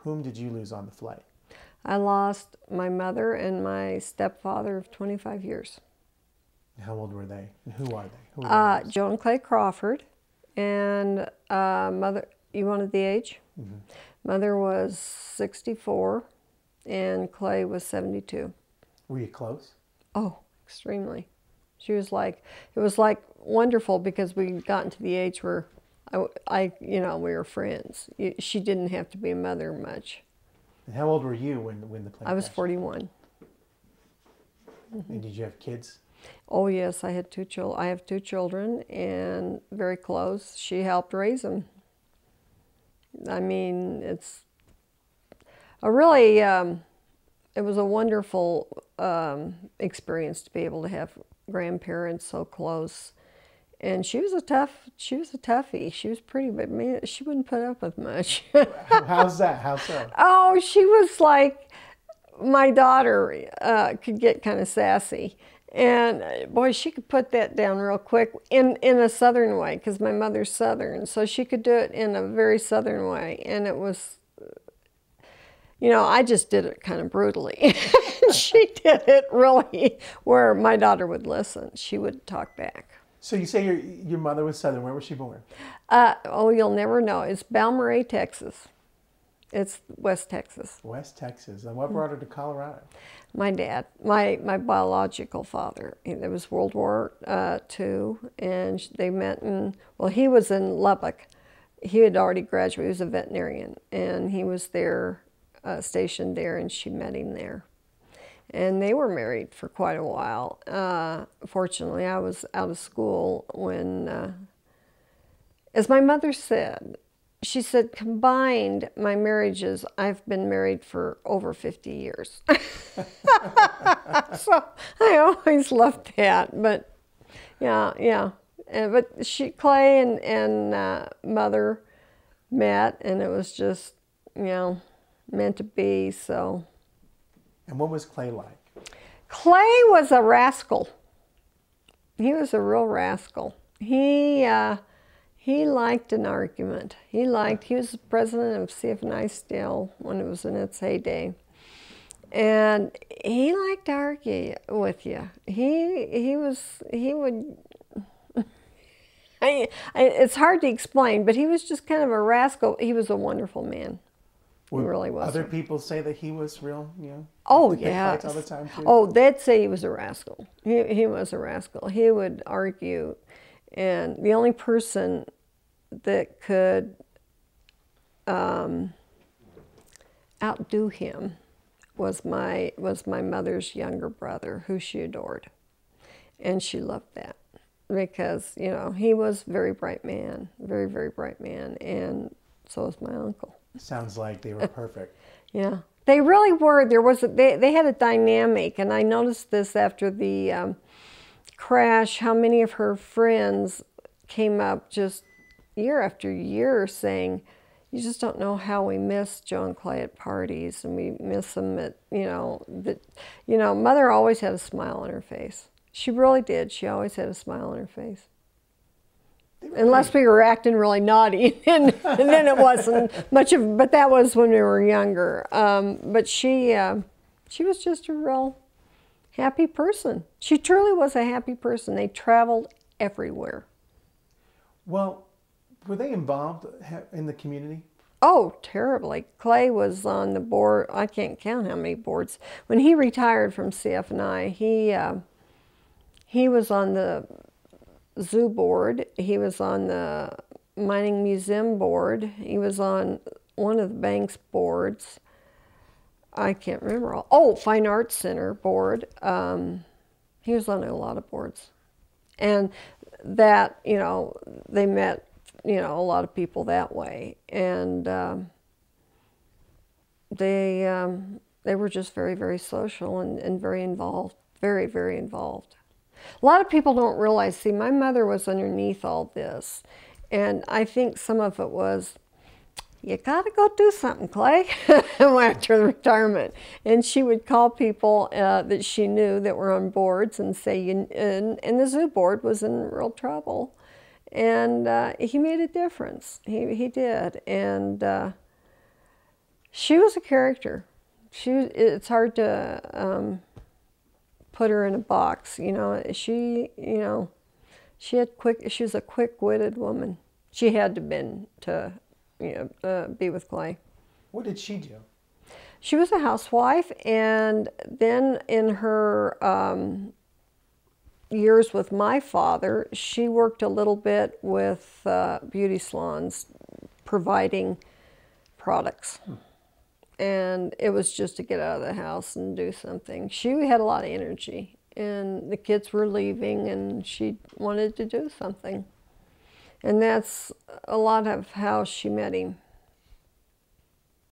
Whom did you lose on the flight? I lost my mother and my stepfather of 25 years. How old were they? And who are they? Who are they? Jo and Clay Crawford. And mother, you wanted the age? Mm-hmm. Mother was 64 and Clay was 72. Were you close? Oh, extremely. She was like, it was like wonderful because we gotten to the age where we were friends. She didn't have to be a mother much. And how old were you when the plane I was crashed? 41. And did you have kids? Oh yes, I had two children. I have two children, and very close. She helped raise them. I mean, it's a really, it was a wonderful experience to be able to have grandparents so close. And she was a toughie. She was pretty, but man, she wouldn't put up with much. How's that? How so? Oh, she was like, my daughter could get kind of sassy. And boy, she could put that down real quick in a Southern way, because my mother's Southern. So she could do it in a very Southern way. And it was, I just did it kind of brutally. She did it really where my daughter would listen. She would talk back. So you say your mother was Southern. Where was she born? Oh, you'll never know. It's Balmorhea, Texas. It's West Texas. West Texas. And what brought her to Colorado? My dad, my biological father. It was World War II, and they met he was in Lubbock. He had already graduated. He was a veterinarian, and he was there, stationed there, and she met him there. And they were married for quite a while. Fortunately, I was out of school when, as my mother said, she said, combined my marriages, I've been married for over 50 years. So I always loved that. But yeah. But Clay and Mother met, and it was just, meant to be, so. And what was Clay like? Clay was a rascal. He was a real rascal. He liked an argument. He was the president of CFNI still when it was in its heyday. And he liked to argue with you. He would, it's hard to explain, but he was just kind of a rascal. He was a wonderful man. He really was. Other people say that he was real, Oh, yeah. yes. All the time too? Oh, they'd say he was a rascal. He was a rascal. He would argue, and the only person that could outdo him was my mother's younger brother, who she adored, and she loved that because he was a very bright man, very, very bright man, and so was my uncle. Sounds like they were perfect. Yeah, they really were. They had a dynamic, and I noticed this after the crash, how many of her friends came up just year after year saying, you just don't know how we miss Jo and Clay at parties, and we miss them at, Mother always had a smile on her face. She really did. She always had a smile on her face. Unless we were acting really naughty, and then it wasn't much of. But that was when we were younger. But she was just a real happy person. She truly was a happy person. They traveled everywhere. Well, were they involved in the community? Oh, terribly. Clay was on the board. I can't count how many boards. When he retired from CFNI, he was on the zoo board. He was on the mining museum board. He was on one of the bank's boards. I can't remember all. Oh, Fine Arts Center board. He was on a lot of boards. And that, they met, a lot of people that way. And they were just very, very social and very involved, very, very involved. A lot of people don't realize, see, my mother was underneath all this, and I think some of it was, you gotta go do something, Clay, after the retirement. And she would call people that she knew that were on boards and say, and the zoo board was in real trouble. And he made a difference, he did. And She was a character. It's hard to put her in a box. You know, she was a quick-witted woman. She had to been to, be with Clay. What did she do? She was a housewife, and then in her years with my father, she worked a little bit with beauty salons, providing products. And it was just to get out of the house and do something. She had a lot of energy, and the kids were leaving, and she wanted to do something. And that's a lot of how she met him.